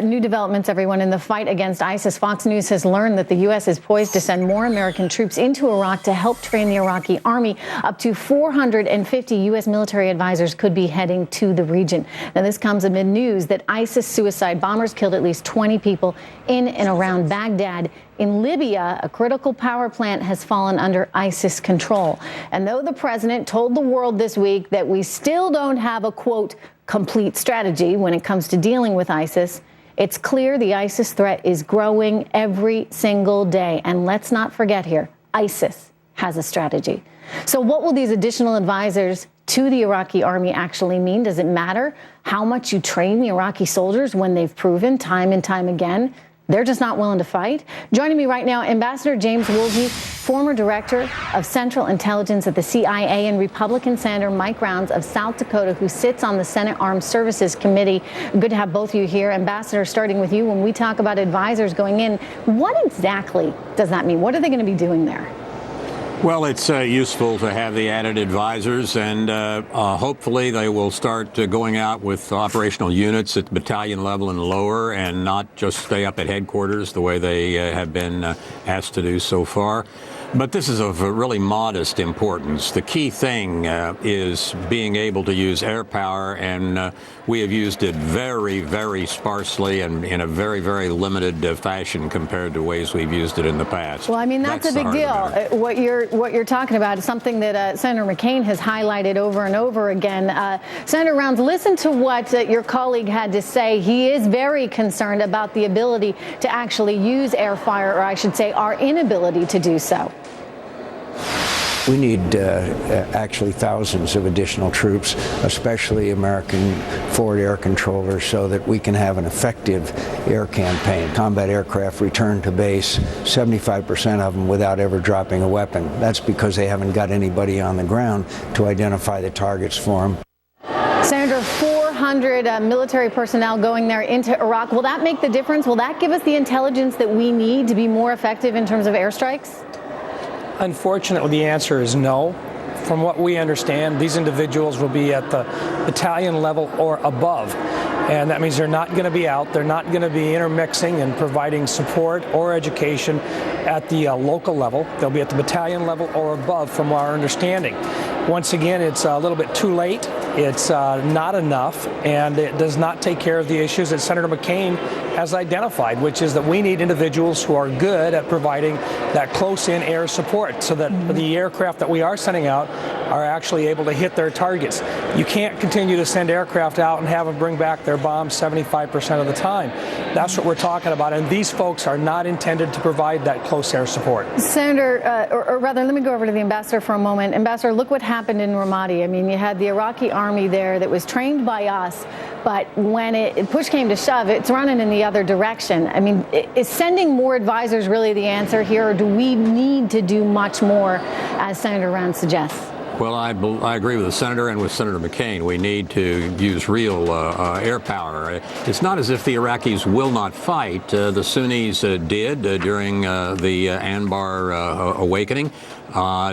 New developments, everyone, in the fight against ISIS. Fox News has learned that the U.S. is poised to send more American troops into Iraq to help train the Iraqi army. Up to 450 U.S. military advisors could be heading to the region. Now, this comes amid news that ISIS suicide bombers killed at least 20 people in and around Baghdad. In Libya, a critical power plant has fallen under ISIS control. And though the president told the world this week that we still don't have a, quote, complete strategy when it comes to dealing with ISIS, it's clear the ISIS threat is growing every single day. And let's not forget here, ISIS has a strategy. So what will these additional advisors to the Iraqi army actually mean? Does it matter how much you train the Iraqi soldiers when they've proven time and time again they're just not willing to fight? Joining me right now, Ambassador James Woolsey, former director of Central Intelligence at the CIA, and Republican Senator Mike Rounds of South Dakota, who sits on the Senate Armed Services Committee. Good to have both of you here. Ambassador, starting with you, when we talk about advisors going in, what exactly does that mean? What are they going to be doing there? Well, it's useful to have the added advisors, and hopefully they will start going out with operational units at the battalion level and lower, and not just stay up at headquarters the way they have been asked to do so far. But this is of really modest importance. The key thing is being able to use air power, and we have used it very, very sparsely and in a very, very limited fashion compared to ways we've used it in the past. Well, I mean, that's a big deal. What you're talking about is something that Senator McCain has highlighted over and over again. Senator Rounds, listen to what your colleague had to say. He is very concerned about the ability to actually use air fire, or I should say our inability to do so. We need actually thousands of additional troops, especially American forward air controllers, so that we can have an effective air campaign. Combat aircraft return to base, 75% of them without ever dropping a weapon. That's because they haven't got anybody on the ground to identify the targets for them. Senator, 400 military personnel going there into Iraq. Will that make the difference? Will that give us the intelligence that we need to be more effective in terms of airstrikes? Unfortunately, the answer is no. From what we understand, these individuals will be at the battalion level or above. And that means they're not going to be out. They're not going to be intermixing and providing support or education at the local level. They'll be at the battalion level or above, from our understanding. Once again, it's a little bit too late. It's not enough, and it does not take care of the issues that Senator McCain has identified, which is that we need individuals who are good at providing that close-in air support so that the aircraft that we are sending out are actually able to hit their targets. You can't continue to send aircraft out and have them bring back their bombs 75% of the time. That's what we're talking about, and these folks are not intended to provide that close air support. Senator, or rather, let me go over to the ambassador for a moment. Ambassador, look what happened in Ramadi. I mean, you had the Iraqi army there that was trained by us, but when push came to shove, it's running in the other direction. I mean, is sending more advisors really the answer here, or do we need to do much more, as Senator Rounds suggests? Well, I agree with the senator and with Senator McCain. We need to use real air power. It's not as if the Iraqis will not fight. The Sunnis did during the Anbar awakening,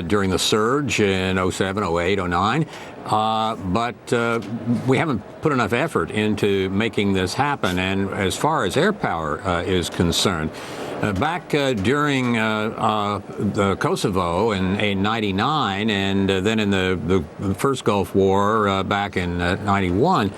during the surge in 07, 08, 09. But we haven't put enough effort into making this happen. And as far as air power is concerned, back during the Kosovo in 99, and then in the first Gulf War back in 91,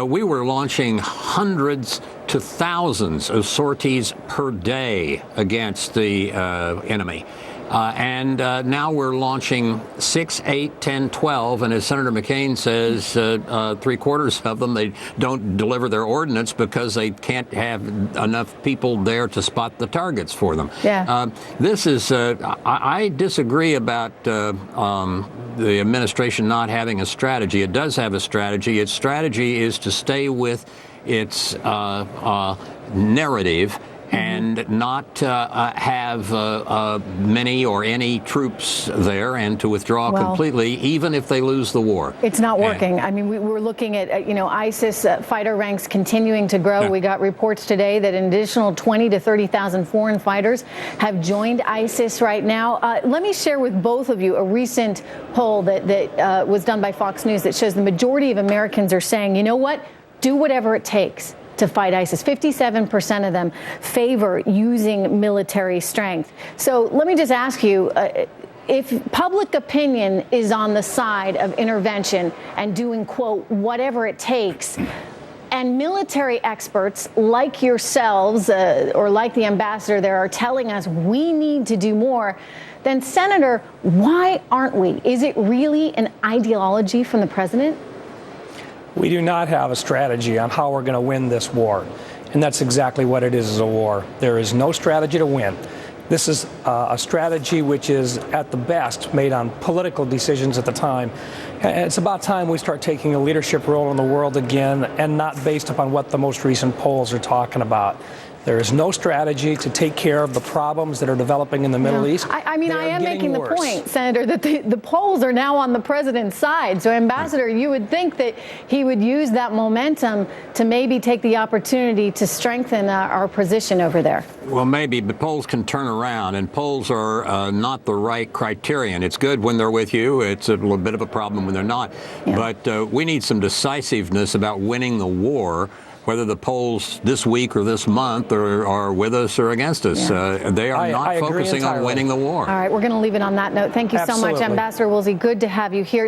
we were launching hundreds to thousands of sorties per day against the enemy. And now we're launching 6, 8, 10, 12, and as Senator McCain says, 3/4 of them, they don't deliver their ordnance because they can't have enough people there to spot the targets for them. Yeah. This is, I disagree about the administration not having a strategy. It does have a strategy. Its strategy is to stay with its narrative and not have many or any troops there, and to withdraw completely, even if they lose the war. It's not working. I mean, we're looking at, ISIS fighter ranks continuing to grow. Yeah. We got reports today that an additional 20 to 30,000 foreign fighters have joined ISIS right now. Let me share with both of you a recent poll that was done by Fox News that shows the majority of Americans are saying, you know what, do whatever it takes to fight ISIS. 57% of them favor using military strength. So let me just ask you, if public opinion is on the side of intervention and doing, quote, whatever it takes, and military experts like yourselves or like the ambassador there are telling us we need to do more, then, Senator, why aren't we? Is it really an ideology from the president? We do not have a strategy on how we're going to win this war. And that's exactly what it is a war. There is no strategy to win. This is a strategy which is, at the best, made on political decisions at the time. And it's about time we start taking a leadership role in the world again, and not based upon what the most recent polls are talking about. There is no strategy to take care of the problems that are developing in the Middle East. I mean, I am making the point, Senator, that the polls are now on the president's side. So, Ambassador, you would think that he would use that momentum to maybe take the opportunity to strengthen our position over there. Well, maybe, but polls can turn around, and polls are not the right criterion. It's good when they're with you. It's a little bit of a problem when they're not. Yeah. But we need some decisiveness about winning the war, whether the polls this week or this month are with us or against us. Yeah. They are not focusing on winning the war. All right, we're going to leave it on that note. Thank you so much, Ambassador Woolsey. Good to have you here.